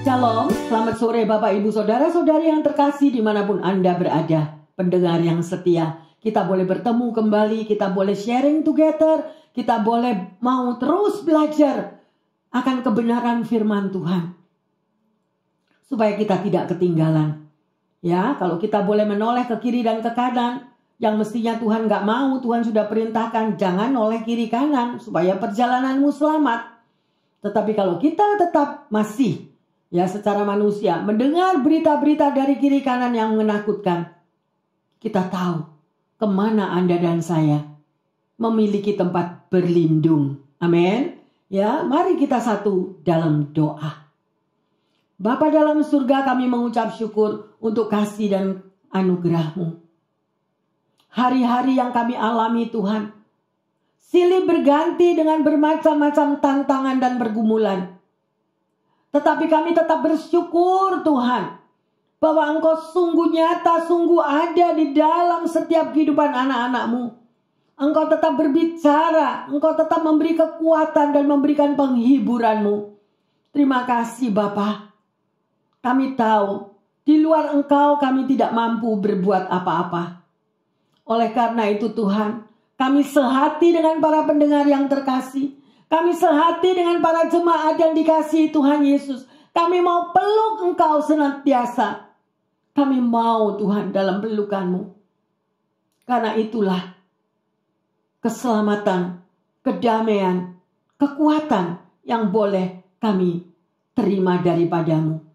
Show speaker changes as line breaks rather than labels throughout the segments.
Shalom, selamat sore Bapak Ibu Saudara-saudari yang terkasih dimanapun Anda berada. Pendengar yang setia, kita boleh bertemu kembali, kita boleh sharing together, kita boleh mau terus belajar akan kebenaran firman Tuhan. Supaya kita tidak ketinggalan. Ya, kalau kita boleh menoleh ke kiri dan ke kanan, yang mestinya Tuhan gak mau, Tuhan sudah perintahkan jangan noleh kiri kanan supaya perjalananmu selamat. Tetapi kalau kita tetap masih secara manusia mendengar berita-berita dari kiri kanan yang menakutkan, kita tahu kemana Anda dan saya memiliki tempat berlindung. Amin. Ya, mari kita satu dalam doa. Bapa dalam surga, kami mengucap syukur untuk kasih dan anugerah-Mu. Hari-hari yang kami alami Tuhan, silih berganti dengan bermacam-macam tantangan dan pergumulan. Tetapi kami tetap bersyukur Tuhan, bahwa Engkau sungguh nyata, sungguh ada di dalam setiap kehidupan anak-anak-Mu. Engkau tetap berbicara, Engkau tetap memberi kekuatan dan memberikan penghiburan-Mu. Terima kasih Bapa. Kami tahu, di luar Engkau kami tidak mampu berbuat apa-apa. Oleh karena itu Tuhan, kami sehati dengan para pendengar yang terkasih. Kami sehati dengan para jemaat yang dikasihi Tuhan Yesus. Kami mau peluk Engkau senantiasa. Kami mau Tuhan dalam pelukan-Mu. Karena itulah keselamatan, kedamaian, kekuatan yang boleh kami terima daripada-Mu.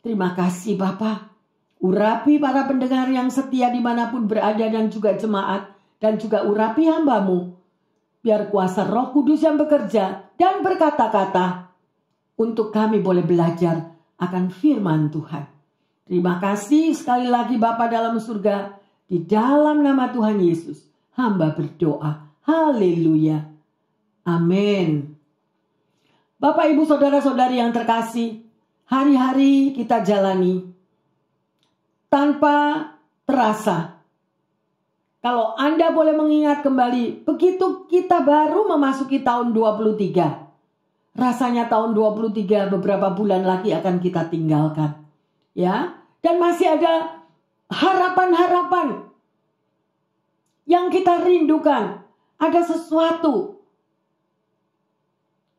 Terima kasih Bapa. Urapi para pendengar yang setia dimanapun berada dan juga jemaat. Dan juga urapi hamba-Mu. Biar kuasa Roh Kudus yang bekerja dan berkata-kata untuk kami boleh belajar akan firman Tuhan. Terima kasih sekali lagi Bapa dalam surga. Di dalam nama Tuhan Yesus, hamba berdoa. Haleluya. Amin. Bapak, Ibu, Saudara-saudari yang terkasih, hari-hari kita jalani tanpa terasa. Kalau Anda boleh mengingat kembali, begitu kita baru memasuki tahun 23. Rasanya tahun 23 beberapa bulan lagi akan kita tinggalkan. Ya, dan masih ada harapan-harapan yang kita rindukan. Ada sesuatu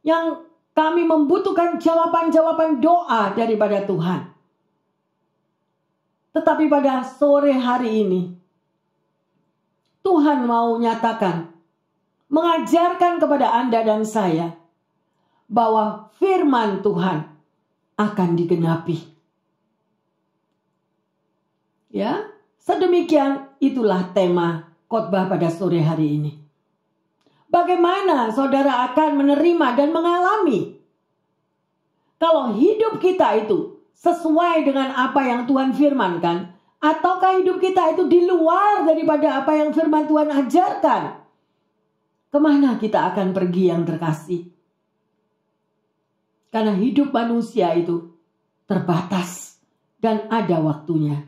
yang kami membutuhkan jawaban-jawaban doa daripada Tuhan. Tetapi pada sore hari ini, Tuhan mau nyatakan, mengajarkan kepada Anda dan saya, bahwa firman Tuhan akan digenapi. Ya, sedemikian itulah tema khotbah pada sore hari ini. Bagaimana saudara akan menerima dan mengalami kalau hidup kita itu sesuai dengan apa yang Tuhan firmankan, ataukah hidup kita itu di luar daripada apa yang firman Tuhan ajarkan? Kemana kita akan pergi yang terkasih? Karena hidup manusia itu terbatas dan ada waktunya.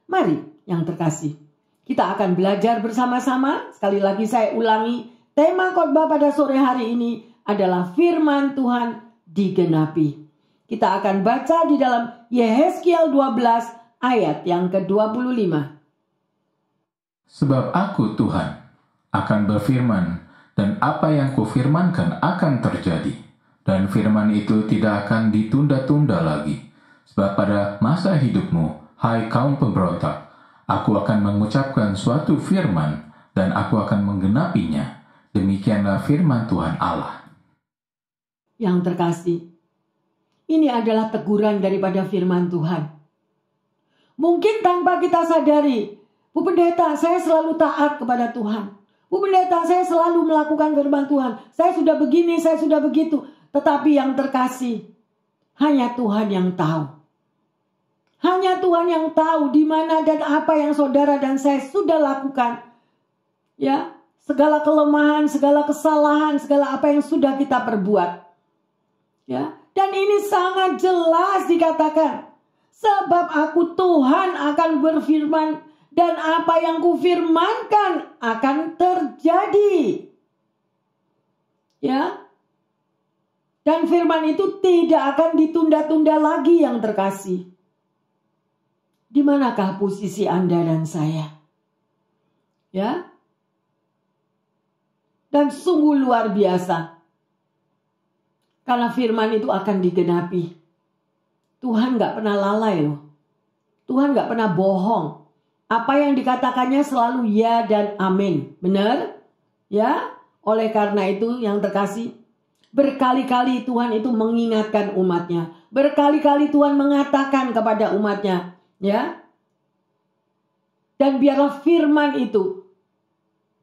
Mari yang terkasih, kita akan belajar bersama-sama. Sekali lagi saya ulangi, tema khotbah pada sore hari ini adalah firman Tuhan digenapi. Kita akan baca di dalam Yehezkiel 12 ayat yang ke-25.
Sebab aku Tuhan akan berfirman, dan apa yang kufirmankan akan terjadi. Dan firman itu tidak akan ditunda-tunda lagi. Sebab pada masa hidupmu, hai kaum pemberontak, aku akan mengucapkan suatu firman, dan aku akan menggenapinya. Demikianlah firman Tuhan Allah.
Yang terkasih, ini adalah teguran daripada firman Tuhan. Mungkin tanpa kita sadari, Bu Pendeta, saya selalu taat kepada Tuhan. Bu Pendeta, saya selalu melakukan firman Tuhan. Saya sudah begini, saya sudah begitu. Tetapi yang terkasih, hanya Tuhan yang tahu. Hanya Tuhan yang tahu di mana dan apa yang saudara dan saya sudah lakukan. Ya, segala kelemahan, segala kesalahan, segala apa yang sudah kita perbuat. Ya, dan ini sangat jelas dikatakan. Sebab aku Tuhan akan berfirman dan apa yang kufirmankan akan terjadi. Ya. Dan firman itu tidak akan ditunda-tunda lagi yang terkasih. Di manakah posisi Anda dan saya? Ya. Dan sungguh luar biasa. Karena firman itu akan digenapi. Tuhan gak pernah lalai loh. Tuhan gak pernah bohong. Apa yang dikatakannya selalu ya dan amin. Benar? Ya. Oleh karena itu yang terkasih, berkali-kali Tuhan itu mengingatkan umatnya. Berkali-kali Tuhan mengatakan kepada umatnya. Ya. Dan biarlah firman itu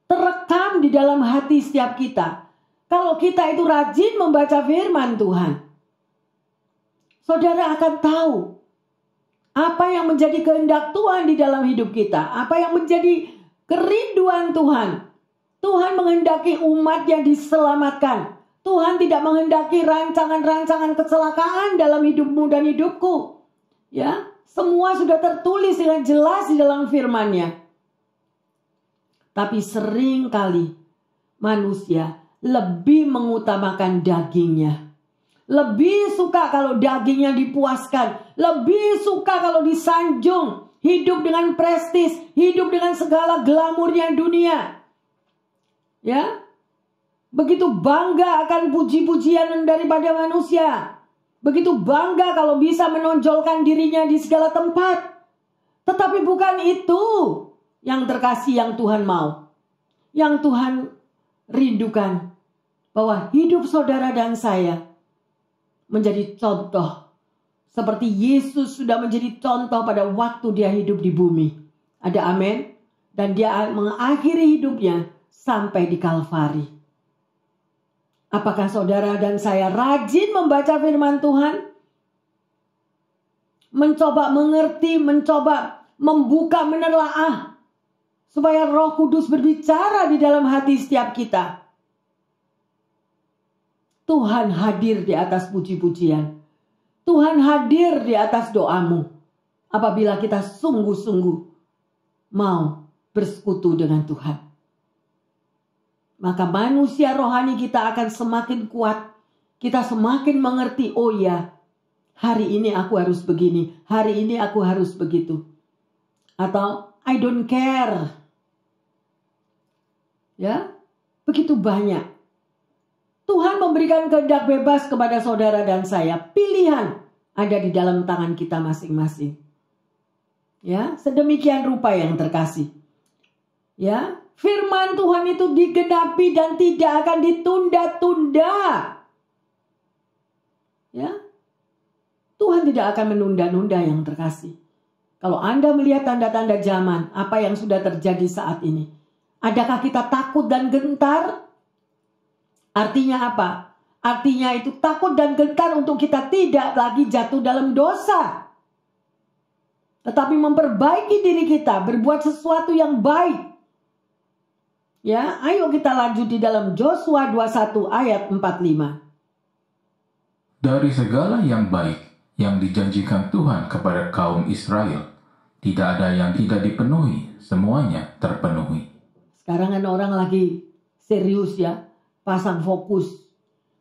terekam di dalam hati setiap kita. Kalau kita itu rajin membaca firman Tuhan, saudara akan tahu apa yang menjadi kehendak Tuhan di dalam hidup kita. Apa yang menjadi kerinduan Tuhan. Tuhan menghendaki umatnya diselamatkan. Tuhan tidak menghendaki rancangan-rancangan kecelakaan dalam hidupmu dan hidupku. Ya, semua sudah tertulis dengan jelas di dalam firman-Nya. Tapi sering kali manusia lebih mengutamakan dagingnya. Lebih suka kalau dagingnya dipuaskan. Lebih suka kalau disanjung. Hidup dengan prestis. Hidup dengan segala glamurnya dunia. Ya, begitu bangga akan puji-pujian daripada manusia. Begitu bangga kalau bisa menonjolkan dirinya di segala tempat. Tetapi bukan itu yang terkasih yang Tuhan mau. Yang Tuhan rindukan. Bahwa hidup saudara dan saya menjadi contoh. Seperti Yesus sudah menjadi contoh pada waktu dia hidup di bumi. Ada amin. Dan dia mengakhiri hidupnya sampai di Kalvari. Apakah saudara dan saya rajin membaca firman Tuhan? Mencoba mengerti, mencoba membuka, menelaah. Supaya Roh Kudus berbicara di dalam hati setiap kita. Tuhan hadir di atas puji-pujian. Tuhan hadir di atas doamu. Apabila kita sungguh-sungguh mau bersekutu dengan Tuhan. Maka manusia rohani kita akan semakin kuat. Kita semakin mengerti, oh ya, hari ini aku harus begini. Hari ini aku harus begitu. Atau, I don't care. Ya, begitu banyak. Tuhan memberikan kehendak bebas kepada saudara dan saya. Pilihan ada di dalam tangan kita masing-masing. Ya, sedemikian rupa yang terkasih. Ya, firman Tuhan itu digenapi dan tidak akan ditunda-tunda. Ya, Tuhan tidak akan menunda-nunda yang terkasih. Kalau Anda melihat tanda-tanda zaman, apa yang sudah terjadi saat ini, adakah kita takut dan gentar? Artinya apa? Artinya itu takut dan gentar untuk kita tidak lagi jatuh dalam dosa. Tetapi memperbaiki diri kita, berbuat sesuatu yang baik. Ya, ayo kita lanjut di dalam Yosua 21 ayat 45.
Dari segala yang baik yang dijanjikan Tuhan kepada kaum Israel, tidak ada yang tidak dipenuhi, semuanya terpenuhi.
Sekarang kan orang lagi serius ya, pasang fokus,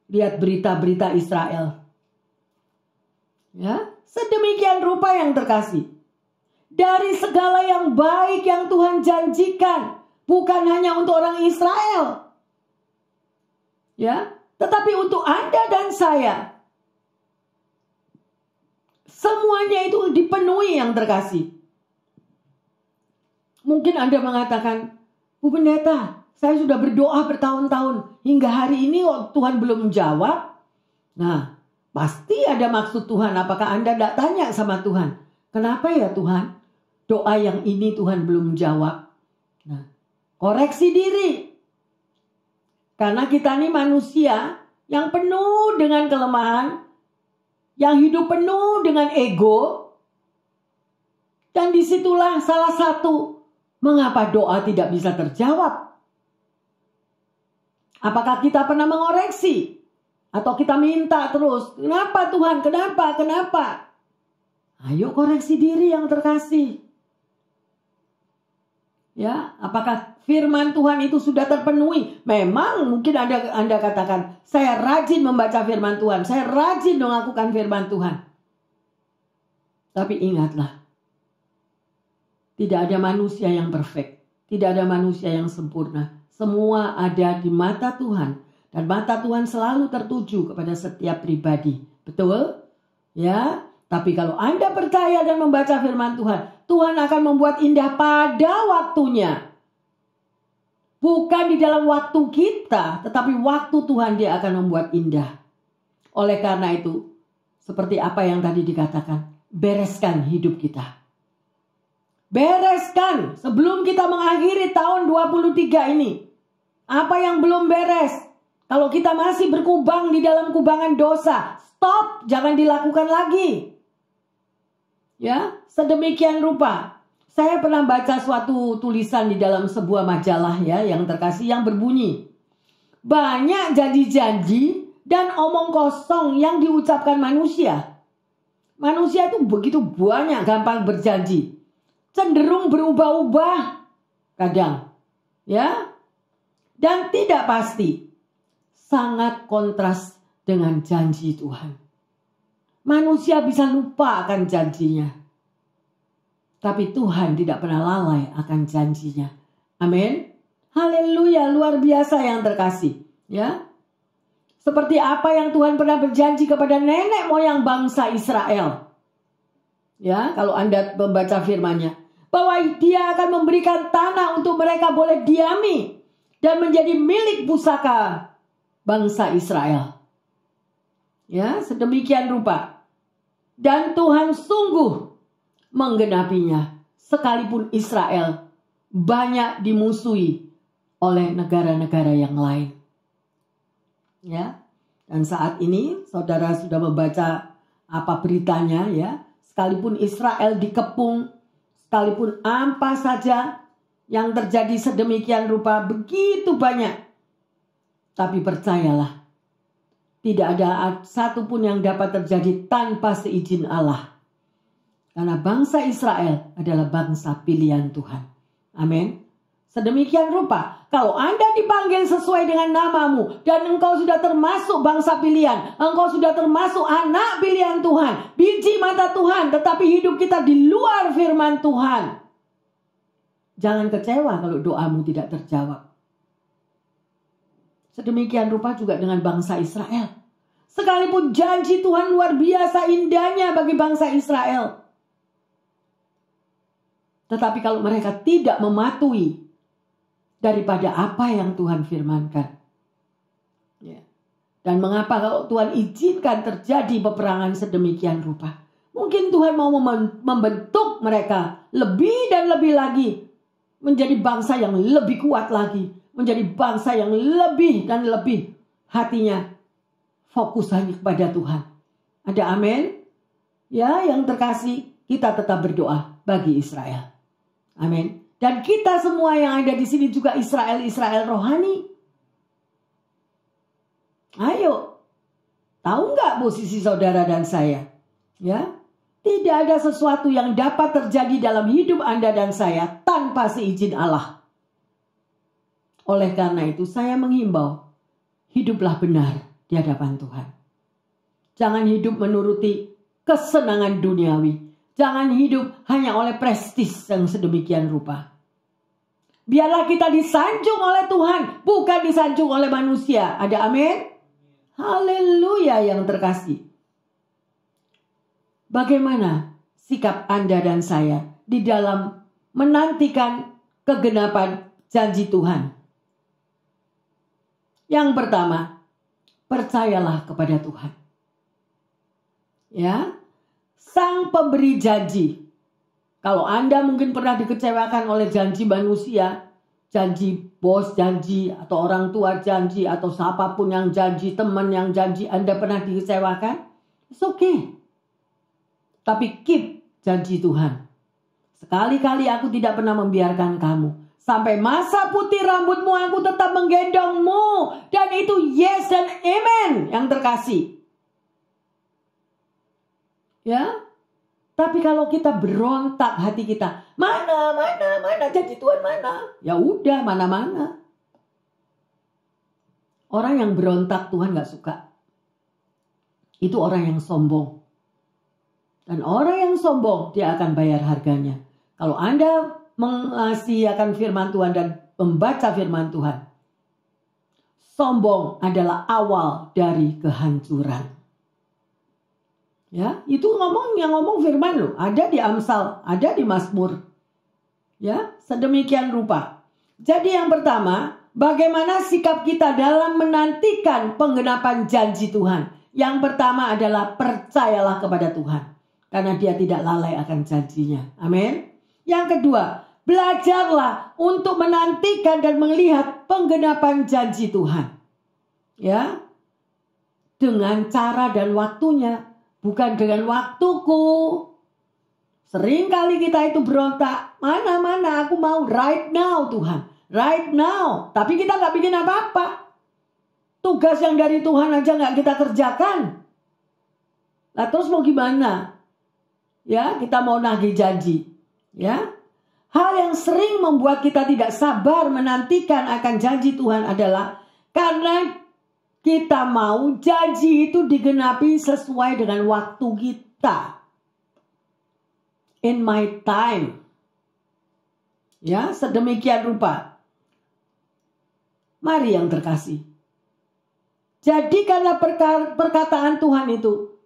lihat berita-berita Israel. Ya, sedemikian rupa yang terkasih. Dari segala yang baik yang Tuhan janjikan, bukan hanya untuk orang Israel. Ya, tetapi untuk Anda dan saya. Semuanya itu dipenuhi yang terkasih. Mungkin Anda mengatakan, Bu Pendeta, saya sudah berdoa bertahun-tahun. Hingga hari ini Tuhan belum menjawab. Nah, pasti ada maksud Tuhan. Apakah Anda tidak tanya sama Tuhan? Kenapa ya Tuhan? Doa yang ini Tuhan belum menjawab. Nah, koreksi diri. Karena kita ini manusia yang penuh dengan kelemahan. Yang hidup penuh dengan ego. Dan disitulah salah satu mengapa doa tidak bisa terjawab. Apakah kita pernah mengoreksi? Atau kita minta terus, kenapa Tuhan, kenapa, kenapa? Ayo koreksi diri yang terkasih. Ya, apakah firman Tuhan itu sudah terpenuhi. Memang mungkin Anda katakan, saya rajin membaca firman Tuhan, saya rajin melakukan firman Tuhan. Tapi ingatlah, tidak ada manusia yang perfect, tidak ada manusia yang sempurna. Semua ada di mata Tuhan, dan mata Tuhan selalu tertuju kepada setiap pribadi. Betul? Ya. Tapi kalau Anda percaya dan membaca firman Tuhan, Tuhan akan membuat indah pada waktunya. Bukan di dalam waktu kita, tetapi waktu Tuhan Dia akan membuat indah. Oleh karena itu, seperti apa yang tadi dikatakan, bereskan hidup kita. Bereskan sebelum kita mengakhiri tahun 23 ini. Apa yang belum beres? Kalau kita masih berkubang di dalam kubangan dosa, stop, jangan dilakukan lagi. Ya, sedemikian rupa. Saya pernah baca suatu tulisan di dalam sebuah majalah ya, yang terkasih, yang berbunyi, banyak janji-janji dan omong kosong yang diucapkan manusia. Manusia itu begitu banyak, gampang berjanji, cenderung berubah-ubah kadang, ya, dan tidak pasti, sangat kontras dengan janji Tuhan. Manusia bisa lupa akan janjinya, tapi Tuhan tidak pernah lalai akan janjinya. Amin. Haleluya, luar biasa yang terkasih, ya. Seperti apa yang Tuhan pernah berjanji kepada nenek moyang bangsa Israel. Ya, kalau Anda membaca firman-Nya, bahwa Dia akan memberikan tanah untuk mereka boleh diami dan menjadi milik pusaka bangsa Israel. Ya, sedemikian rupa. Dan Tuhan sungguh menggenapinya, sekalipun Israel banyak dimusuhi oleh negara-negara yang lain. Ya, dan saat ini saudara sudah membaca apa beritanya, ya. Sekalipun Israel dikepung, sekalipun apa saja yang terjadi sedemikian rupa begitu banyak, tapi percayalah, tidak ada satupun yang dapat terjadi tanpa seizin Allah. Karena bangsa Israel adalah bangsa pilihan Tuhan. Amin. Sedemikian rupa, kalau Anda dipanggil sesuai dengan namamu, dan engkau sudah termasuk bangsa pilihan, engkau sudah termasuk anak pilihan Tuhan, biji mata Tuhan, tetapi hidup kita di luar firman Tuhan, jangan kecewa kalau doamu tidak terjawab. Sedemikian rupa juga dengan bangsa Israel. Sekalipun janji Tuhan luar biasa indahnya bagi bangsa Israel, tetapi kalau mereka tidak mematuhi daripada apa yang Tuhan firmankan. Ya. Dan mengapa kalau Tuhan izinkan terjadi peperangan sedemikian rupa? Mungkin Tuhan mau membentuk mereka lebih dan lebih lagi, menjadi bangsa yang lebih kuat lagi, menjadi bangsa yang lebih dan lebih hatinya fokus hanya kepada Tuhan. Ada amin? Ya, yang terkasih, kita tetap berdoa bagi Israel. Amin. Dan kita semua yang ada di sini juga Israel rohani. Ayo, tahu nggak posisi saudara dan saya? Ya, tidak ada sesuatu yang dapat terjadi dalam hidup Anda dan saya tanpa seizin Allah. Oleh karena itu saya menghimbau, hiduplah benar di hadapan Tuhan. Jangan hidup menuruti kesenangan duniawi. Jangan hidup hanya oleh prestis yang sedemikian rupa. Biarlah kita disanjung oleh Tuhan, bukan disanjung oleh manusia. Ada amin? Haleluya yang terkasih. Bagaimana sikap Anda dan saya di dalam menantikan kegenapan janji Tuhan? Yang pertama, percayalah kepada Tuhan. Ya, Sang pemberi janji. Kalau Anda mungkin pernah dikecewakan oleh janji manusia, janji bos janji, atau orang tua janji, atau siapapun yang janji, teman yang janji, Anda pernah dikecewakan? It's okay. Tapi keep janji Tuhan. Sekali-kali aku tidak pernah membiarkan kamu. Sampai masa putih rambutmu aku tetap menggendongmu. Dan itu yes dan amen yang terkasih. Ya, Tapi kalau kita berontak hati kita, mana janji Tuhan mana? Ya udah, mana-mana. Orang yang berontak Tuhan gak suka. Itu orang yang sombong. Dan orang yang sombong dia akan bayar harganya. Kalau Anda mengasihi akan firman Tuhan dan membaca firman Tuhan, sombong adalah awal dari kehancuran. Ya, itu yang ngomong firman loh. Ada di Amsal, ada di Mazmur. Ya, sedemikian rupa. Jadi yang pertama, bagaimana sikap kita dalam menantikan penggenapan janji Tuhan? Yang pertama adalah percayalah kepada Tuhan. Karena dia tidak lalai akan janjinya. Amin. Yang kedua, belajarlah untuk menantikan dan melihat penggenapan janji Tuhan. Ya, dengan cara dan waktunya. Bukan dengan waktuku. Seringkali kita itu berontak. Mana aku mau right now Tuhan. Right now. Tapi kita gak bikin apa-apa. Tugas yang dari Tuhan aja gak kita kerjakan. Nah terus mau gimana? Ya, kita mau nagih janji. Ya. Hal yang sering membuat kita tidak sabar menantikan akan janji Tuhan adalah karena kita mau janji itu digenapi sesuai dengan waktu kita. In my time. Ya, sedemikian rupa. Mari yang terkasih. Jadi karena perkataan Tuhan itu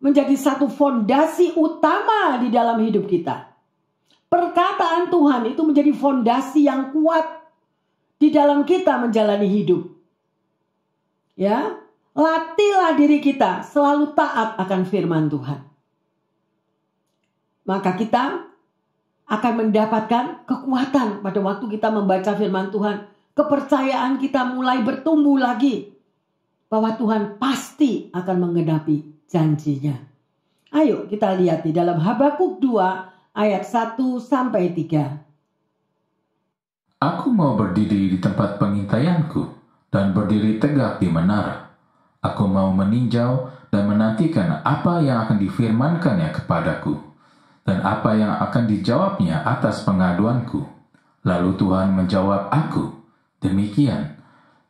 menjadi satu fondasi utama di dalam hidup kita. Perkataan Tuhan itu menjadi fondasi yang kuat di dalam kita menjalani hidup. Ya, latihlah diri kita selalu taat akan firman Tuhan. Maka kita akan mendapatkan kekuatan pada waktu kita membaca firman Tuhan. Kepercayaan kita mulai bertumbuh lagi bahwa Tuhan pasti akan menggenapi janjinya. Ayo kita lihat di dalam Habakuk 2 ayat 1 sampai 3.
Aku mau berdiri di tempat pengintaianku dan berdiri tegak di menara. Aku mau meninjau dan menantikan apa yang akan difirmankannya kepadaku, dan apa yang akan dijawabnya atas pengaduanku. Lalu Tuhan menjawab aku, demikian,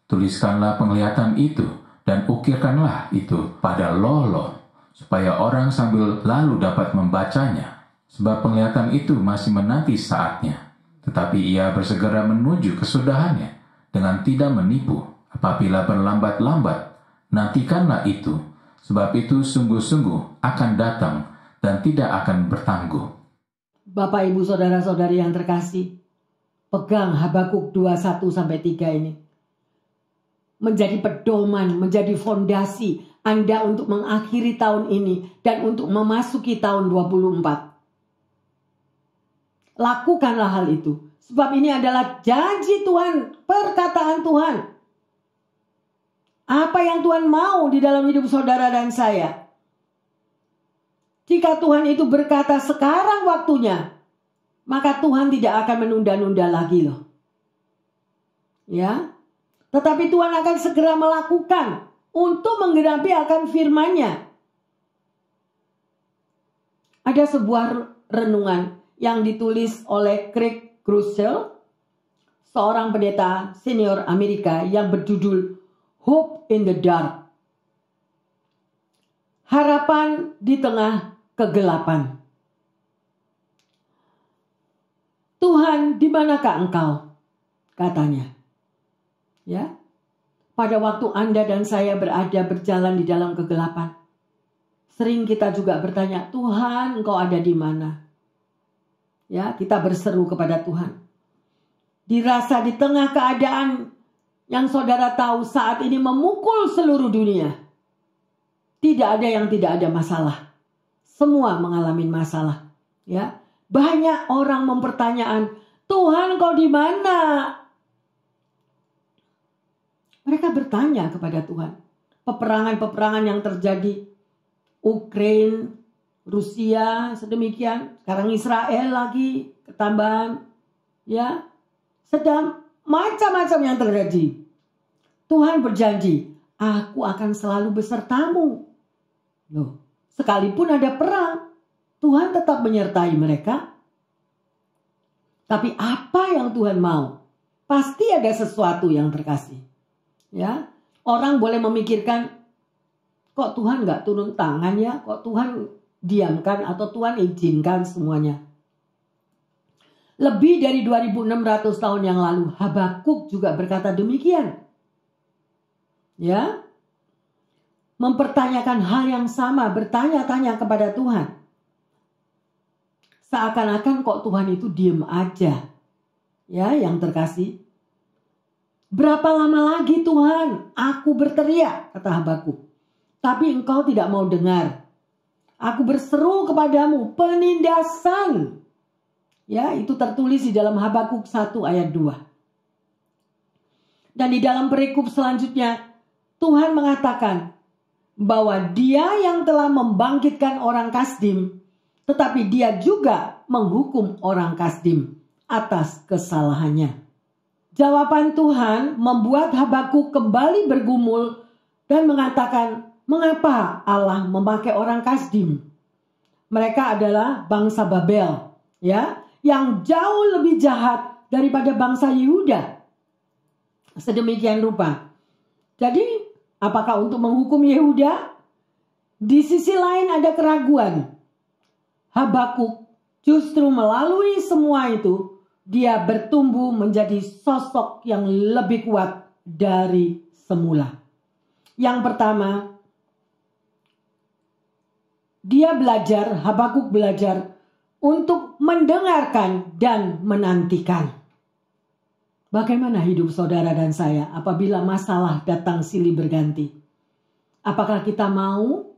tuliskanlah penglihatan itu, dan ukirkanlah itu pada loloh, supaya orang sambil lalu dapat membacanya. Sebab penglihatan itu masih menanti saatnya, tetapi ia bersegera menuju kesudahannya, dengan tidak menipu. Apabila berlambat-lambat, nantikanlah itu, sebab itu sungguh-sungguh akan datang dan tidak akan bertangguh.
Bapak, Ibu, Saudara-saudari yang terkasih, pegang Habakuk 2:1-3 ini. Menjadi pedoman, menjadi fondasi Anda untuk mengakhiri tahun ini dan untuk memasuki tahun 24. Lakukanlah hal itu, sebab ini adalah janji Tuhan, perkataan Tuhan. Apa yang Tuhan mau di dalam hidup saudara dan saya. Jika Tuhan itu berkata sekarang waktunya, maka Tuhan tidak akan menunda-nunda lagi loh. Ya. Tetapi Tuhan akan segera melakukan untuk menggenapi akan firman-Nya. Ada sebuah renungan yang ditulis oleh Craig Groeschel, seorang pendeta senior Amerika, yang berjudul Hope in the Dark. Harapan di tengah kegelapan. Tuhan, di manakah Engkau? Katanya. Ya. Pada waktu Anda dan saya berjalan di dalam kegelapan, sering kita juga bertanya, Tuhan, Engkau ada di mana? Ya, kita berseru kepada Tuhan. Dirasa di tengah keadaan yang saudara tahu saat ini memukul seluruh dunia. Tidak ada yang tidak ada masalah. Semua mengalami masalah. Ya, banyak orang mempertanyaan, Tuhan, Kau di mana? Mereka bertanya kepada Tuhan. Peperangan-peperangan yang terjadi, Ukraina, Rusia, sedemikian. Sekarang Israel lagi ketambahan. Ya, sedang macam-macam yang terjadi. Tuhan berjanji, aku akan selalu besertamu. Loh, sekalipun ada perang, Tuhan tetap menyertai mereka. Tapi apa yang Tuhan mau? Pasti ada sesuatu yang terkasih. Ya, orang boleh memikirkan, kok Tuhan nggak turun tangan ya? Kok Tuhan diamkan atau Tuhan izinkan semuanya? Lebih dari 2600 tahun yang lalu, Habakuk juga berkata demikian. Ya, mempertanyakan hal yang sama, bertanya-tanya kepada Tuhan. Seakan-akan kok Tuhan itu diem aja. Ya, yang terkasih. Berapa lama lagi Tuhan? Aku berteriak, kata Habakuk. Tapi engkau tidak mau dengar. Aku berseru kepadamu, penindasan. Ya, itu tertulis di dalam Habakuk 1 ayat 2. Dan di dalam perikop selanjutnya, Tuhan mengatakan bahwa Dia yang telah membangkitkan orang Kasdim, tetapi Dia juga menghukum orang Kasdim atas kesalahannya. Jawaban Tuhan membuat Habakuk kembali bergumul dan mengatakan, mengapa Allah memakai orang Kasdim? Mereka adalah bangsa Babel, ya, yang jauh lebih jahat daripada bangsa Yehuda. Sedemikian rupa. Jadi, apakah untuk menghukum Yehuda? Di sisi lain ada keraguan. Habakuk justru melalui semua itu, dia bertumbuh menjadi sosok yang lebih kuat dari semula. Yang pertama, Habakuk belajar untuk mendengarkan dan menantikan. Bagaimana hidup saudara dan saya apabila masalah datang silih berganti? Apakah kita mau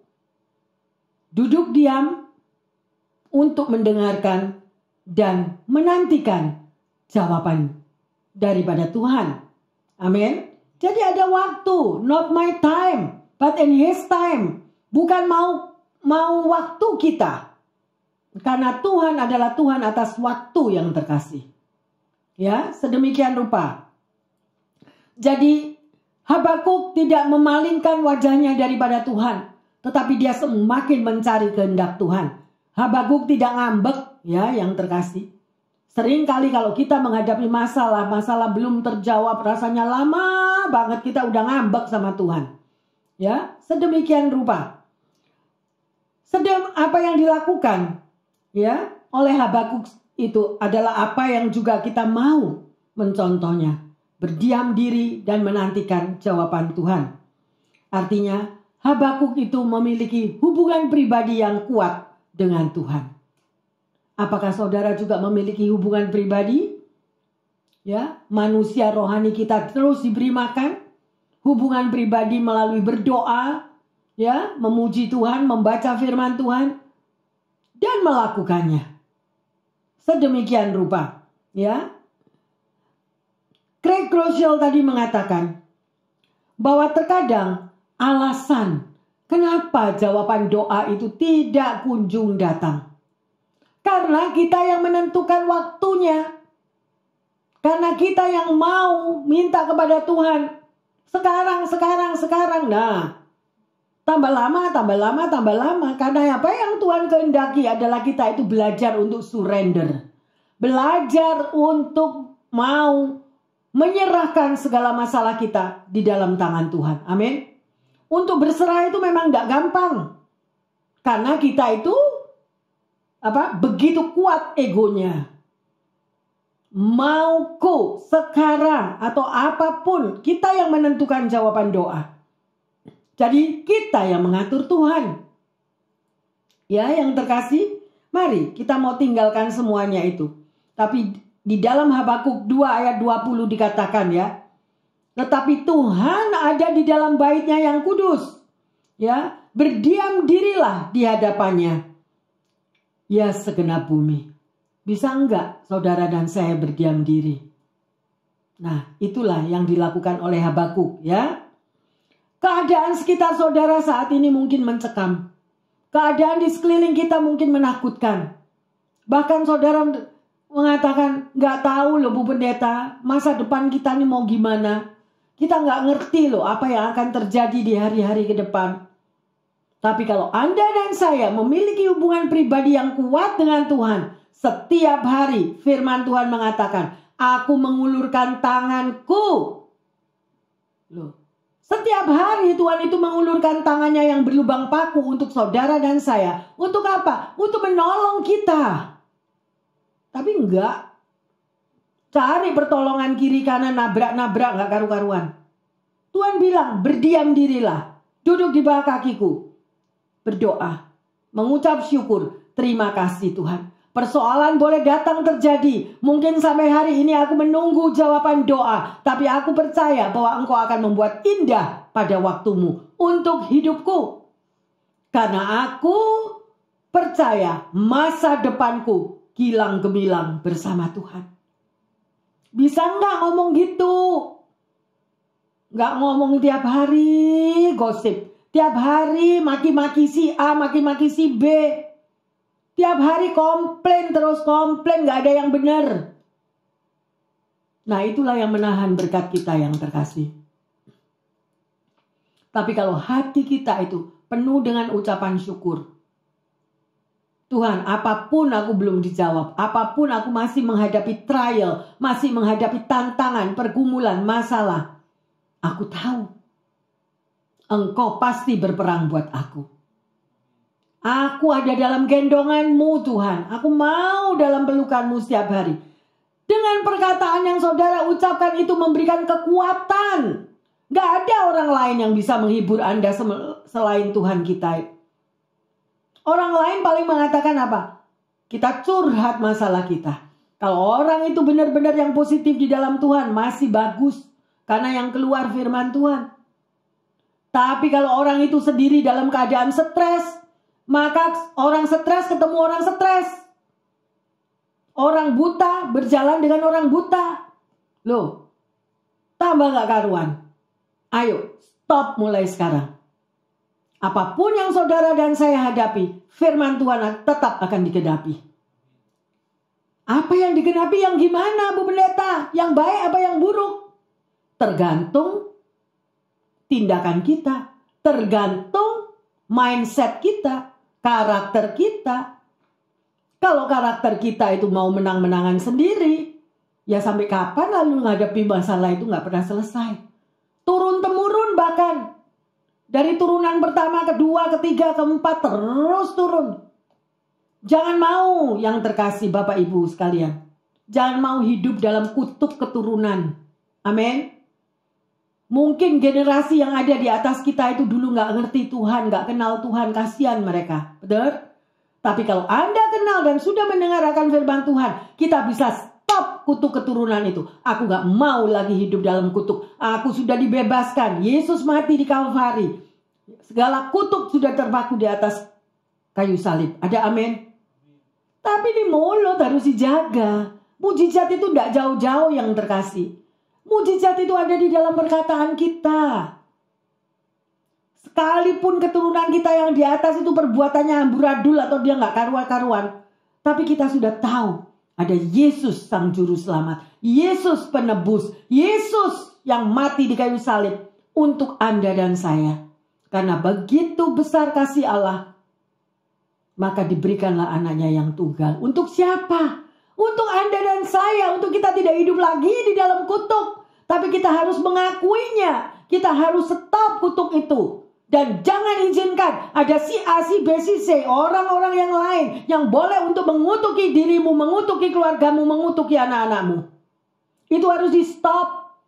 duduk diam untuk mendengarkan dan menantikan jawaban daripada Tuhan? Amin. Jadi ada waktu, not my time, but in His time. Bukan mau waktu kita. Karena Tuhan adalah Tuhan atas waktu yang terkasih. Ya, sedemikian rupa. Jadi Habakuk tidak memalingkan wajahnya daripada Tuhan, tetapi dia semakin mencari kehendak Tuhan. Habakuk tidak ngambek, ya, yang terkasih. Sering kali kalau kita menghadapi masalah belum terjawab, rasanya lama banget kita udah ngambek sama Tuhan. Ya, sedemikian rupa. Apa yang dilakukan, ya, oleh Habakuk itu adalah apa yang juga kita mau mencontohnya. Berdiam diri dan menantikan jawaban Tuhan. Artinya, Habakuk itu memiliki hubungan pribadi yang kuat dengan Tuhan. Apakah saudara juga memiliki hubungan pribadi? Ya, manusia rohani kita terus diberi makan. Hubungan pribadi melalui berdoa, ya, memuji Tuhan, membaca firman Tuhan, dan melakukannya. Sedemikian rupa, ya. Craig Groeschel tadi mengatakan bahwa terkadang alasan kenapa jawaban doa itu tidak kunjung datang, karena kita yang menentukan waktunya. Karena kita yang mau minta kepada Tuhan sekarang. Nah, tambah lama. Karena apa yang Tuhan kehendaki adalah kita itu belajar untuk surrender. Belajar untuk mau menyerahkan segala masalah kita di dalam tangan Tuhan. Amin. Untuk berserah itu memang gak gampang. Karena kita itu begitu kuat egonya. Mauku sekarang atau apapun, kita yang menentukan jawaban doa. Jadi kita yang mengatur Tuhan. Ya, yang terkasih, mari kita mau tinggalkan semuanya itu. Tapi di dalam Habakuk 2 ayat 20 dikatakan, ya, tetapi Tuhan ada di dalam baitnya yang kudus. Ya, berdiam dirilah di hadapannya. Ya, segenap bumi. Bisa enggak saudara dan saya berdiam diri? Nah, itulah yang dilakukan oleh Habakuk, ya. Keadaan sekitar saudara saat ini mungkin mencekam. Keadaan di sekeliling kita mungkin menakutkan. Bahkan saudara mengatakan, gak tahu loh Bu Pendeta, masa depan kita ini mau gimana. Kita gak ngerti loh apa yang akan terjadi di hari-hari ke depan. Tapi kalau Anda dan saya memiliki hubungan pribadi yang kuat dengan Tuhan, setiap hari firman Tuhan mengatakan, aku mengulurkan tanganku. Loh, setiap hari Tuhan itu mengulurkan tangannya yang berlubang paku untuk saudara dan saya. Untuk apa? Untuk menolong kita. Tapi enggak. Cari pertolongan kiri kanan, nabrak-nabrak, enggak karu-karuan. Tuhan bilang, berdiam dirilah. Duduk di bawah kakiku. Berdoa. Mengucap syukur. Terima kasih Tuhan. Persoalan boleh datang terjadi. Mungkin sampai hari ini aku menunggu jawaban doa. Tapi aku percaya bahwa Engkau akan membuat indah pada waktumu untuk hidupku. Karena aku percaya masa depanku gilang gemilang bersama Tuhan. Bisa nggak ngomong gitu? Nggak ngomong tiap hari gosip. Tiap hari maki-maki si A, maki-maki si B. Tiap hari komplain, terus komplain, gak ada yang benar. Nah, itulah yang menahan berkat kita yang terkasih. Tapi kalau hati kita itu penuh dengan ucapan syukur. Tuhan, apapun aku belum dijawab, apapun aku masih menghadapi trial, masih menghadapi tantangan, pergumulan, masalah. Aku tahu Engkau pasti berperang buat aku. Aku ada dalam gendongan-Mu Tuhan. Aku mau dalam pelukan-Mu setiap hari. Dengan perkataan yang saudara ucapkan itu memberikan kekuatan. Gak ada orang lain yang bisa menghibur Anda selain Tuhan kita. Orang lain paling mengatakan apa? Kita curhat masalah kita. Kalau orang itu benar-benar yang positif di dalam Tuhan, masih bagus. Karena yang keluar firman Tuhan. Tapi kalau orang itu sendiri dalam keadaan stres, maka orang stres ketemu orang stres. Orang buta berjalan dengan orang buta. Loh, tambah gak karuan. Ayo, stop mulai sekarang. Apapun yang saudara dan saya hadapi, firman Tuhan tetap akan digenapi. Apa yang digenapi yang gimana, Bu Pendeta? Yang baik apa yang buruk? Tergantung tindakan kita, tergantung mindset kita, karakter kita. Kalau karakter kita itu mau menang-menangan sendiri, ya sampai kapan lalu menghadapi masalah itu nggak pernah selesai. Turun-temurun bahkan. Dari turunan pertama, kedua, ketiga, keempat, terus turun. Jangan mau yang terkasih Bapak Ibu sekalian. Jangan mau hidup dalam kutuk keturunan. Amin. Mungkin generasi yang ada di atas kita itu dulu gak ngerti Tuhan, gak kenal Tuhan, kasihan mereka. Betul? Tapi kalau Anda kenal dan sudah mendengar akan firman Tuhan, kita bisa stop kutuk keturunan itu. Aku gak mau lagi hidup dalam kutuk. Aku sudah dibebaskan. Yesus mati di Kalvari. Segala kutuk sudah terpaku di atas kayu salib. Ada amin? Tapi di mulut harus dijaga. Mujizat itu gak jauh-jauh yang terkasih. Mujizat itu ada di dalam perkataan kita. Sekalipun keturunan kita yang di atas itu perbuatannya amburadul atau dia nggak karuan-karuan. Tapi kita sudah tahu ada Yesus sang juru selamat. Yesus penebus. Yesus yang mati di kayu salib untuk Anda dan saya. Karena begitu besar kasih Allah. Maka diberikanlah anaknya yang tunggal. Untuk siapa? Untuk Anda dan saya. Untuk kita tidak hidup lagi di dalam kutuk. Tapi kita harus mengakuinya. Kita harus stop kutuk itu. Dan jangan izinkan ada si A, si B, si C, orang-orang yang lain yang boleh untuk mengutuki dirimu, mengutuki keluargamu, mengutuki anak-anakmu. Itu harus di stop.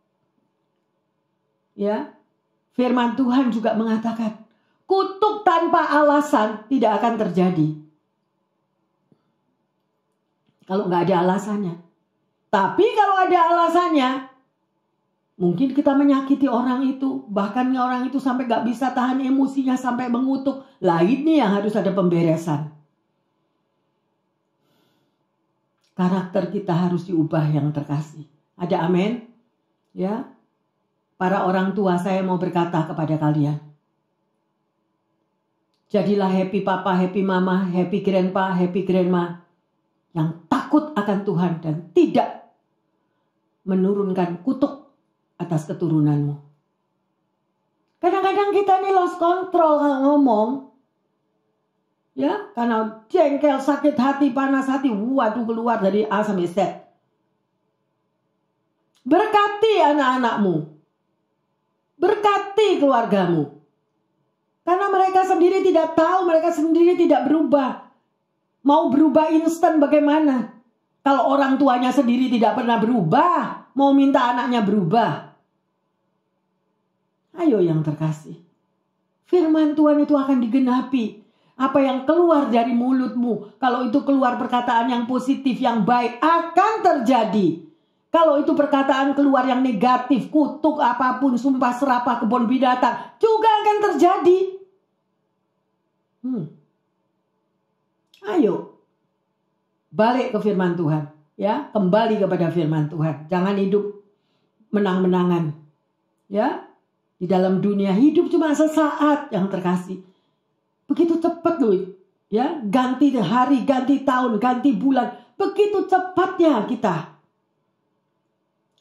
Ya. Firman Tuhan juga mengatakan, kutuk tanpa alasan tidak akan terjadi. Kalau nggak ada alasannya. Tapi kalau ada alasannya, mungkin kita menyakiti orang itu. Bahkan orang itu sampai gak bisa tahan emosinya sampai mengutuk. Lah ini yang harus ada pemberesan. Karakter kita harus diubah yang terkasih. Ada amin? Ya. Para orang tua, saya mau berkata kepada kalian. Jadilah happy papa, happy mama, happy grandpa, happy grandma. Yang takut akan Tuhan dan tidak menurunkan kutuk atas keturunanmu. Kadang-kadang kita nih lost control ngomong. Ya, karena jengkel, sakit hati, panas hati, waduh keluar dari A sampai Z. Berkati anak-anakmu. Berkati keluargamu. Karena mereka sendiri tidak tahu, mereka sendiri tidak berubah. Mau berubah instan bagaimana? Kalau orang tuanya sendiri tidak pernah berubah, mau minta anaknya berubah. Ayo yang terkasih. Firman Tuhan itu akan digenapi. Apa yang keluar dari mulutmu, kalau itu keluar perkataan yang positif, yang baik, akan terjadi. Kalau itu perkataan keluar yang negatif, kutuk apapun, sumpah serapah, kebun binatang, juga akan terjadi. Ayo, balik ke firman Tuhan. Ya, kembali kepada firman Tuhan. Jangan hidup menang-menangan. Ya, di dalam dunia hidup cuma sesaat yang terkasih. Begitu cepat loh, ya, ganti hari, ganti tahun, ganti bulan, begitu cepatnya kita.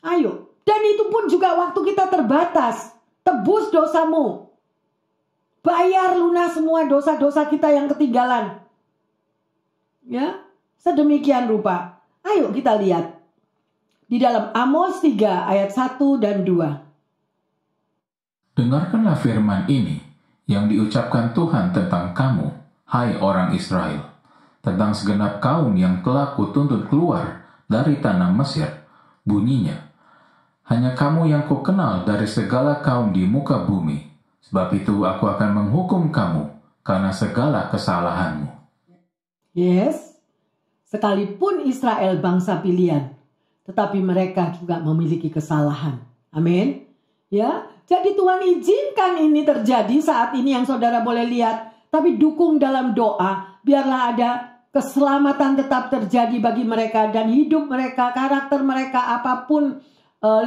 Ayo, dan itu pun juga waktu kita terbatas. Tebus dosamu, bayar lunas semua dosa-dosa kita yang ketinggalan. Ya, sedemikian rupa. Ayo kita lihat di dalam Amos 3 ayat 1 dan 2.
Dengarkanlah firman ini yang diucapkan Tuhan tentang kamu, hai orang Israel, tentang segenap kaum yang telah kutuntut keluar dari tanah Mesir. Bunyinya, hanya kamu yang kukenal dari segala kaum di muka bumi, sebab itu aku akan menghukum kamu karena segala kesalahanmu.
Yes, sekalipun Israel bangsa pilihan, tetapi mereka juga memiliki kesalahan. Amin. Ya, jadi Tuhan izinkan ini terjadi saat ini yang saudara boleh lihat. Tapi dukung dalam doa. Biarlah ada keselamatan tetap terjadi bagi mereka. Dan hidup mereka, karakter mereka, apapun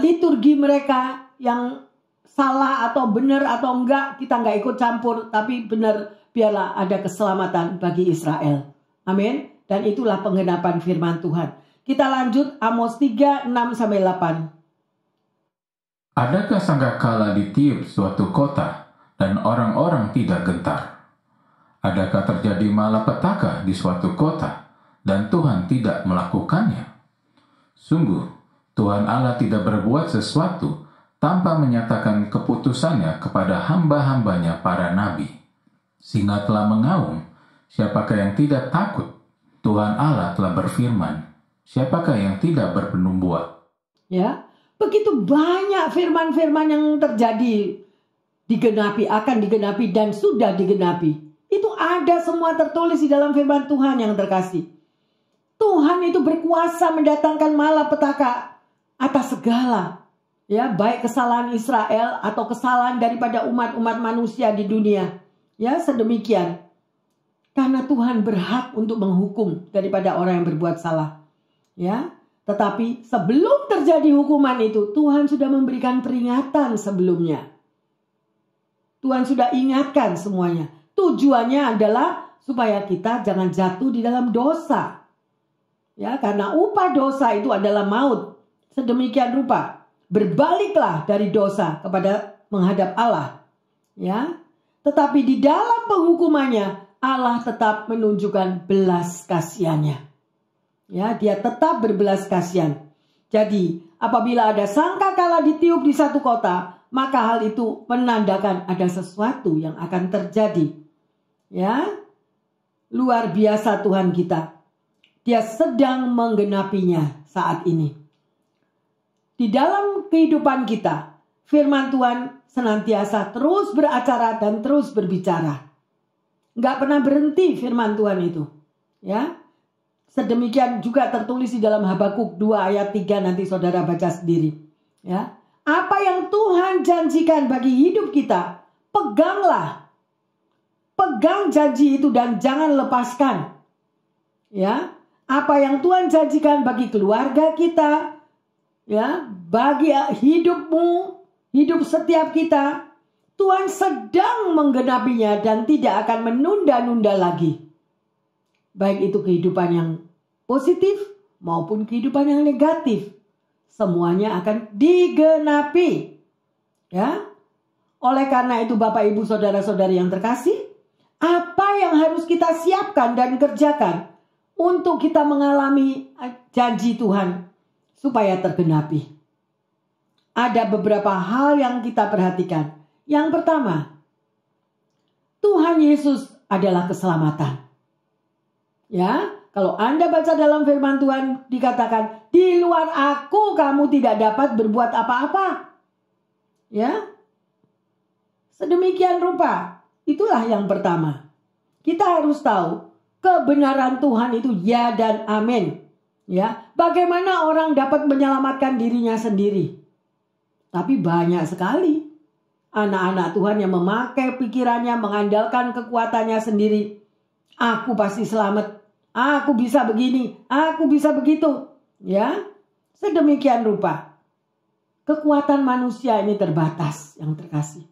liturgi mereka yang salah atau benar atau enggak, kita enggak ikut campur. Tapi benar, biarlah ada keselamatan bagi Israel. Amin. Dan itulah penggenapan firman Tuhan. Kita lanjut Amos 3, 6-8.
Adakah sangkakala ditiup suatu kota dan orang-orang tidak gentar? Adakah terjadi malapetaka di suatu kota dan Tuhan tidak melakukannya? Sungguh, Tuhan Allah tidak berbuat sesuatu tanpa menyatakan keputusannya kepada hamba-hambanya para nabi. Singa telah mengaum, siapakah yang tidak takut? Tuhan Allah telah berfirman, siapakah yang tidak berpenumbuk?
Ya, begitu banyak firman-firman yang terjadi, digenapi, akan digenapi, dan sudah digenapi. Itu ada semua tertulis di dalam firman Tuhan yang terkasih. Tuhan itu berkuasa mendatangkan malapetaka atas segala. Ya, baik kesalahan Israel atau kesalahan daripada umat-umat manusia di dunia. Ya, sedemikian. Karena Tuhan berhak untuk menghukum daripada orang yang berbuat salah. Ya, tetapi sebelum terjadi hukuman itu, Tuhan sudah memberikan peringatan sebelumnya. Tuhan sudah ingatkan semuanya. Tujuannya adalah supaya kita jangan jatuh di dalam dosa. Ya, karena upah dosa itu adalah maut. Sedemikian rupa, berbaliklah dari dosa kepada menghadap Allah. Ya, tetapi di dalam penghukumannya, Allah tetap menunjukkan belas kasihannya. Ya, dia tetap berbelas kasihan. Jadi, apabila ada sangkakala ditiup di satu kota, maka hal itu menandakan ada sesuatu yang akan terjadi. Ya, luar biasa Tuhan kita. Dia sedang menggenapinya saat ini. Di dalam kehidupan kita, firman Tuhan senantiasa terus beracara dan terus berbicara. Nggak pernah berhenti firman Tuhan itu. Ya, sedemikian juga tertulis di dalam Habakuk 2 ayat 3, nanti saudara baca sendiri. Ya, apa yang Tuhan janjikan bagi hidup kita, peganglah. Pegang janji itu dan jangan lepaskan. Ya, apa yang Tuhan janjikan bagi keluarga kita, ya, bagi hidupmu, hidup setiap kita, Tuhan sedang menggenapinya dan tidak akan menunda-nunda lagi. Baik itu kehidupan yang positif maupun kehidupan yang negatif. Semuanya akan digenapi. Ya. Oleh karena itu Bapak Ibu Saudara-saudari yang terkasih, Apa yang harus kita siapkan dan kerjakan untuk kita mengalami janji Tuhan supaya tergenapi? Ada beberapa hal yang kita perhatikan. Yang pertama, Tuhan Yesus adalah keselamatan. Ya, kalau Anda baca dalam firman Tuhan dikatakan, di luar aku kamu tidak dapat berbuat apa-apa. Ya, sedemikian rupa. Itulah yang pertama. Kita harus tahu kebenaran Tuhan itu ya dan amin. Ya, bagaimana orang dapat menyelamatkan dirinya sendiri? Tapi banyak sekali anak-anak Tuhan yang memakai pikirannya, mengandalkan kekuatannya sendiri. Aku pasti selamat. Aku bisa begini, aku bisa begitu. Ya, sedemikian rupa. Kekuatan manusia ini terbatas, yang terkasih.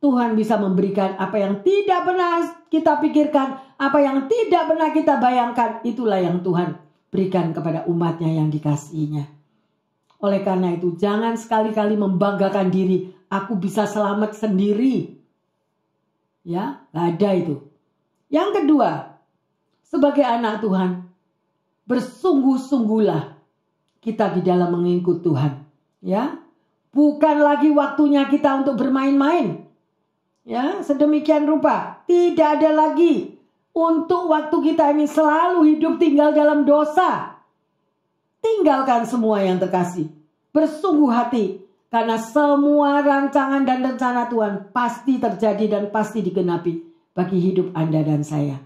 Tuhan bisa memberikan apa yang tidak pernah kita pikirkan, apa yang tidak pernah kita bayangkan. Itulah yang Tuhan berikan kepada umatnya yang dikasihinya. Oleh karena itu, jangan sekali-kali membanggakan diri. Aku bisa selamat sendiri. Ya, gak ada itu. Yang kedua, sebagai anak Tuhan, bersungguh-sungguhlah kita di dalam mengikut Tuhan. Ya, bukan lagi waktunya kita untuk bermain-main. Ya, sedemikian rupa. Tidak ada lagi untuk waktu kita ini selalu hidup tinggal dalam dosa. Tinggalkan semua yang terkasih. Bersungguh hati. Karena semua rancangan dan rencana Tuhan pasti terjadi dan pasti digenapi bagi hidup Anda dan saya.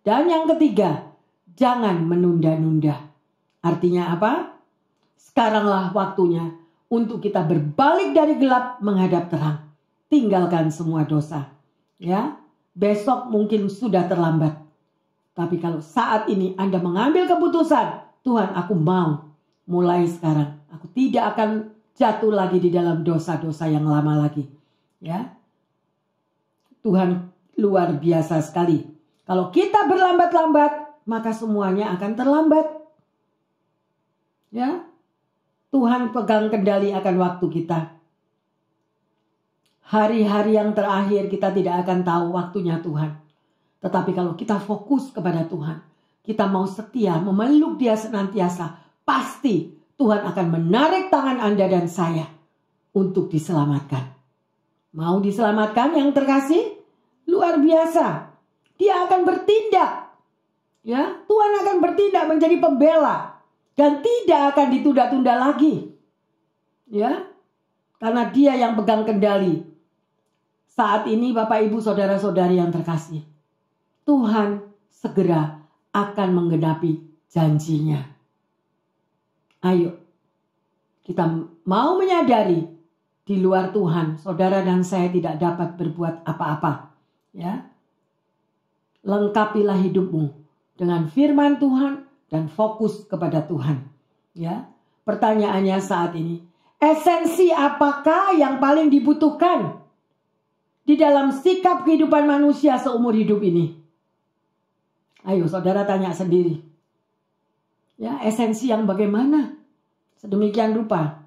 Dan yang ketiga, jangan menunda-nunda. Artinya apa? Sekaranglah waktunya untuk kita berbalik dari gelap menghadap terang. Tinggalkan semua dosa. Ya, besok mungkin sudah terlambat. Tapi kalau saat ini Anda mengambil keputusan, Tuhan, aku mau mulai sekarang. Aku tidak akan jatuh lagi di dalam dosa-dosa yang lama lagi. Ya, Tuhan luar biasa sekali. Kalau kita berlambat-lambat, maka semuanya akan terlambat. Ya, Tuhan pegang kendali akan waktu kita. Hari-hari yang terakhir kita tidak akan tahu waktunya Tuhan. Tetapi kalau kita fokus kepada Tuhan, kita mau setia memeluk Dia senantiasa, pasti Tuhan akan menarik tangan Anda dan saya untuk diselamatkan. Mau diselamatkan yang terkasih? Luar biasa. Dia akan bertindak. Ya, Tuhan akan bertindak menjadi pembela dan tidak akan ditunda-tunda lagi. Ya, karena Dia yang pegang kendali. Saat ini Bapak Ibu Saudara-saudari yang terkasih, Tuhan segera akan menggenapi janjinya. Ayo, kita mau menyadari di luar Tuhan, saudara dan saya tidak dapat berbuat apa-apa. Ya, lengkapilah hidupmu dengan firman Tuhan dan fokus kepada Tuhan. Ya, pertanyaannya saat ini, esensi apakah yang paling dibutuhkan di dalam sikap kehidupan manusia seumur hidup ini? Ayo saudara tanya sendiri. Ya, esensi yang bagaimana? Sedemikian rupa.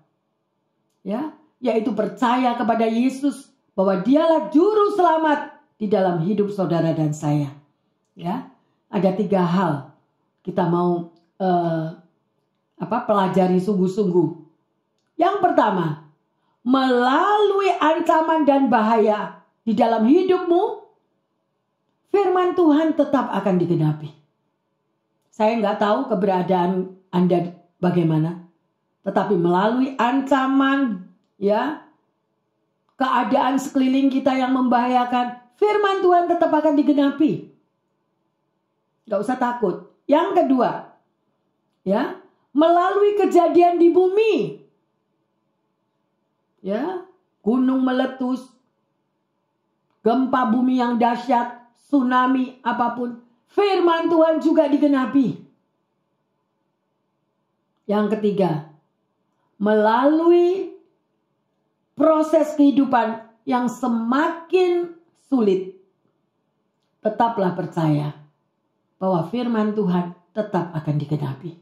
Ya, yaitu percaya kepada Yesus bahwa Dialah juru selamat di dalam hidup saudara dan saya. Ya, ada 3 hal kita mau pelajari sungguh-sungguh. Yang pertama, melalui ancaman dan bahaya di dalam hidupmu, firman Tuhan tetap akan digenapi. Saya nggak tahu keberadaan Anda bagaimana, tetapi melalui ancaman, ya, keadaan sekeliling kita yang membahayakan, firman Tuhan tetap akan digenapi. Nggak usah takut. Yang kedua, ya, melalui kejadian di bumi, ya, gunung meletus, gempa bumi yang dahsyat, tsunami, apapun, firman Tuhan juga digenapi. Yang ketiga, melalui proses kehidupan yang semakin sulit, tetaplah percaya bahwa firman Tuhan tetap akan digenapi.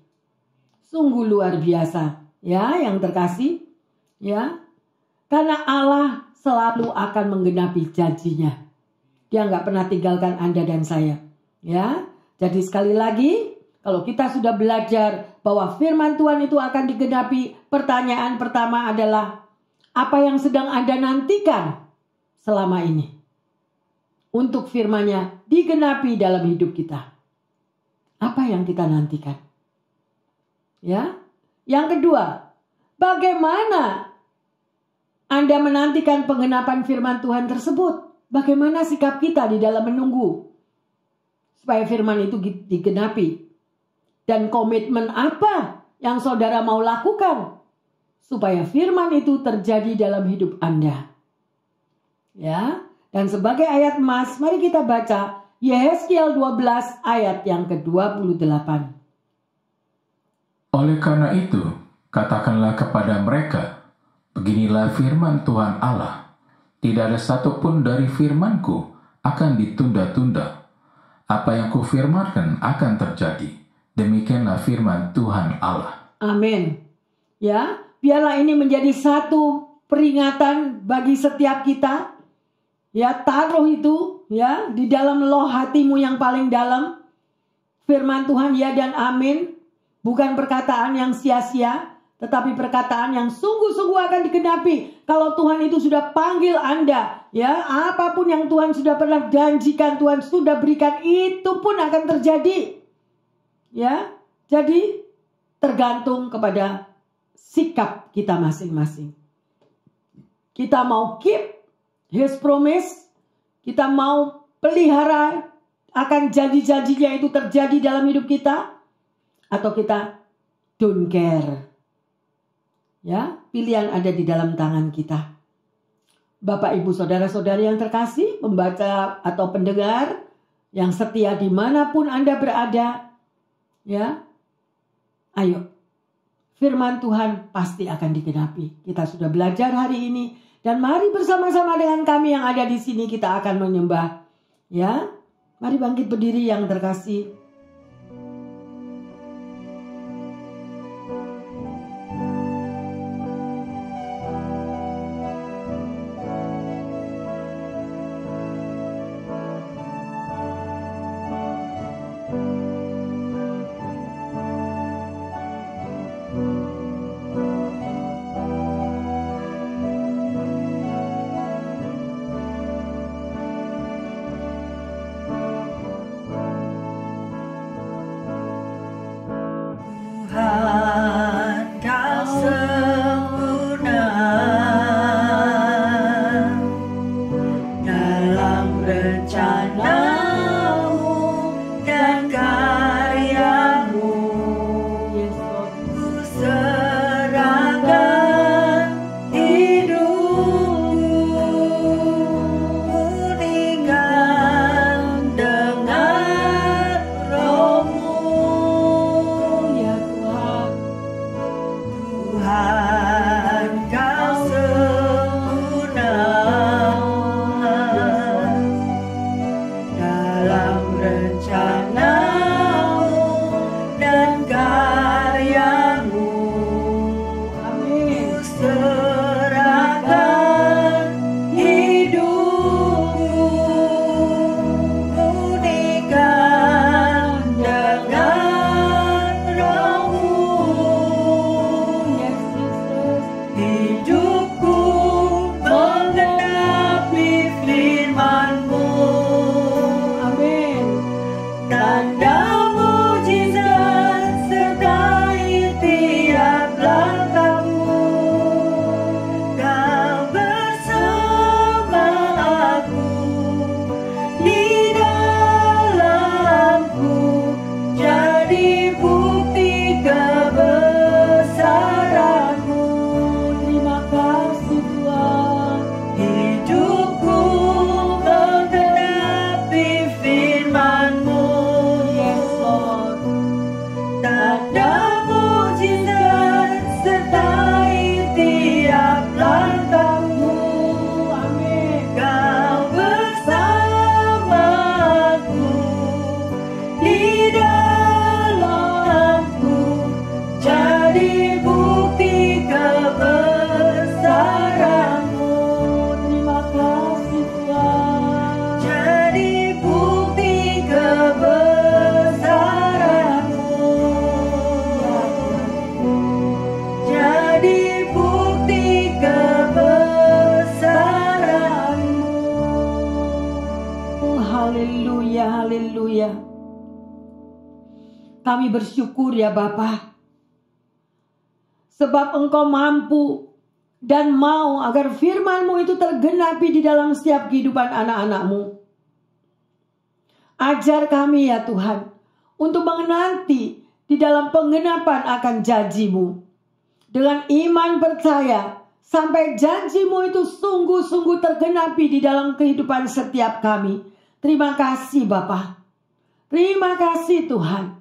Sungguh luar biasa, ya, yang terkasih, ya, karena Allah selalu akan menggenapi janjinya. Dia nggak pernah tinggalkan Anda dan saya. Ya, jadi sekali lagi, kalau kita sudah belajar bahwa firman Tuhan itu akan digenapi, pertanyaan pertama adalah, apa yang sedang Anda nantikan selama ini untuk firman-Nya digenapi dalam hidup kita? Apa yang kita nantikan? Ya. Yang kedua, bagaimana Anda menantikan penggenapan firman Tuhan tersebut? Bagaimana sikap kita di dalam menunggu supaya firman itu digenapi? Dan komitmen apa yang saudara mau lakukan supaya firman itu terjadi dalam hidup Anda? Ya, dan sebagai ayat emas, mari kita baca Yehezkiel 12 ayat yang ke-28.
Oleh karena itu, katakanlah kepada mereka, beginilah firman Tuhan Allah, tidak ada satupun dari firman-Ku akan ditunda-tunda. Apa yang kufirmankan akan terjadi. Demikianlah firman Tuhan Allah.
Amin. Ya, biarlah ini menjadi satu peringatan bagi setiap kita. Ya, taruh itu ya di dalam loh hatimu yang paling dalam. Firman Tuhan ya dan amin. Bukan perkataan yang sia-sia, tetapi perkataan yang sungguh-sungguh akan digenapi. Kalau Tuhan itu sudah panggil Anda, ya, apapun yang Tuhan sudah pernah janjikan, Tuhan sudah berikan, itu pun akan terjadi. Ya, jadi tergantung kepada sikap kita masing-masing. Kita mau keep His promise, kita mau pelihara akan janji-janjinya itu terjadi dalam hidup kita, atau kita don't care. Ya, pilihan ada di dalam tangan kita. Bapak, Ibu, Saudara-saudari yang terkasih, pembaca atau pendengar yang setia dimanapun Anda berada, ya, ayo, firman Tuhan pasti akan digenapi. Kita sudah belajar hari ini, dan mari bersama-sama dengan kami yang ada di sini kita akan menyembah. Ya, mari bangkit berdiri yang terkasih. Haleluya. Kami bersyukur ya Bapa, sebab Engkau mampu dan mau agar firman-Mu itu tergenapi di dalam setiap kehidupan anak-anak-Mu. Ajar kami ya Tuhan, untuk menanti di dalam penggenapan akan janji-Mu. Dengan iman percaya, sampai janji-Mu itu sungguh-sungguh tergenapi di dalam kehidupan setiap kami. Terima kasih Bapa. Terima kasih Tuhan.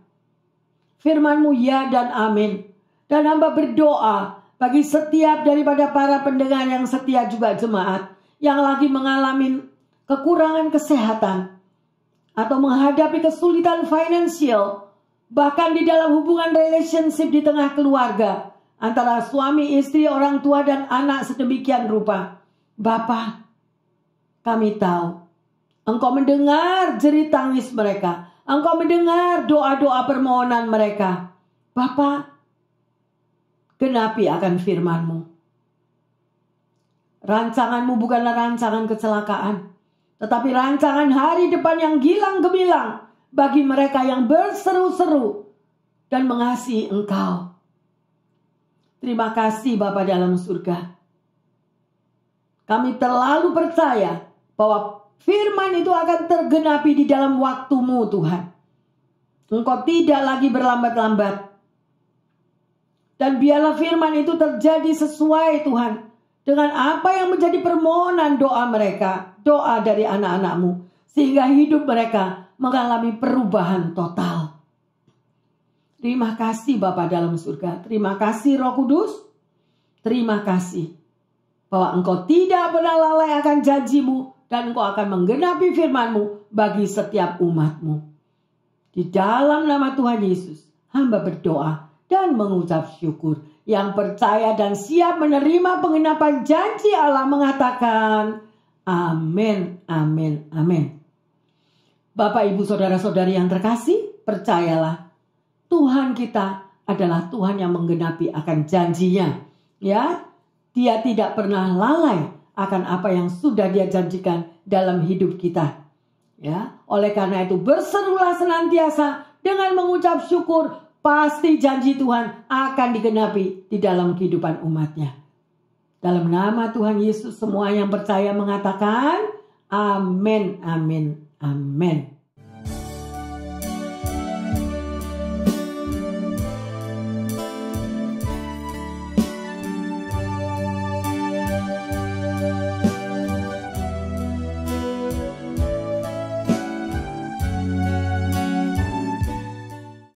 Firman-Mu ya dan amin. Dan hamba berdoa bagi setiap daripada para pendengar yang setia juga jemaat yang lagi mengalami kekurangan kesehatan atau menghadapi kesulitan finansial, bahkan di dalam hubungan relationship di tengah keluarga antara suami, istri, orang tua dan anak sedemikian rupa. Bapa, kami tahu Engkau mendengar jerit tangis mereka. Engkau mendengar doa-doa permohonan mereka. Bapa, genapi akan firman-Mu. Rancangan-Mu bukanlah rancangan kecelakaan, tetapi rancangan hari depan yang gilang gemilang bagi mereka yang berseru-seru dan mengasihi Engkau. Terima kasih Bapa dalam surga. Kami terlalu percaya bahwa firman itu akan tergenapi di dalam waktu-Mu Tuhan. Engkau tidak lagi berlambat-lambat. Dan biarlah firman itu terjadi sesuai Tuhan dengan apa yang menjadi permohonan doa mereka, doa dari anak-anak-Mu, sehingga hidup mereka mengalami perubahan total. Terima kasih Bapa dalam surga. Terima kasih Roh Kudus. Terima kasih bahwa Engkau tidak pernah lalai akan janji-Mu dan Engkau akan menggenapi firman-Mu bagi setiap umat-Mu. Di dalam nama Tuhan Yesus, hamba berdoa dan mengucap syukur. Yang percaya dan siap menerima penggenapan janji Allah mengatakan amin, amin, amin. Bapak, Ibu, Saudara-saudari yang terkasih, percayalah Tuhan kita adalah Tuhan yang menggenapi akan janjinya. Ya, Dia tidak pernah lalai akan apa yang sudah Dia janjikan dalam hidup kita. Ya, oleh karena itu berserulah senantiasa dengan mengucap syukur. Pasti janji Tuhan akan digenapi di dalam kehidupan umatnya. Dalam nama Tuhan Yesus semua yang percaya mengatakan amin, amin, amin.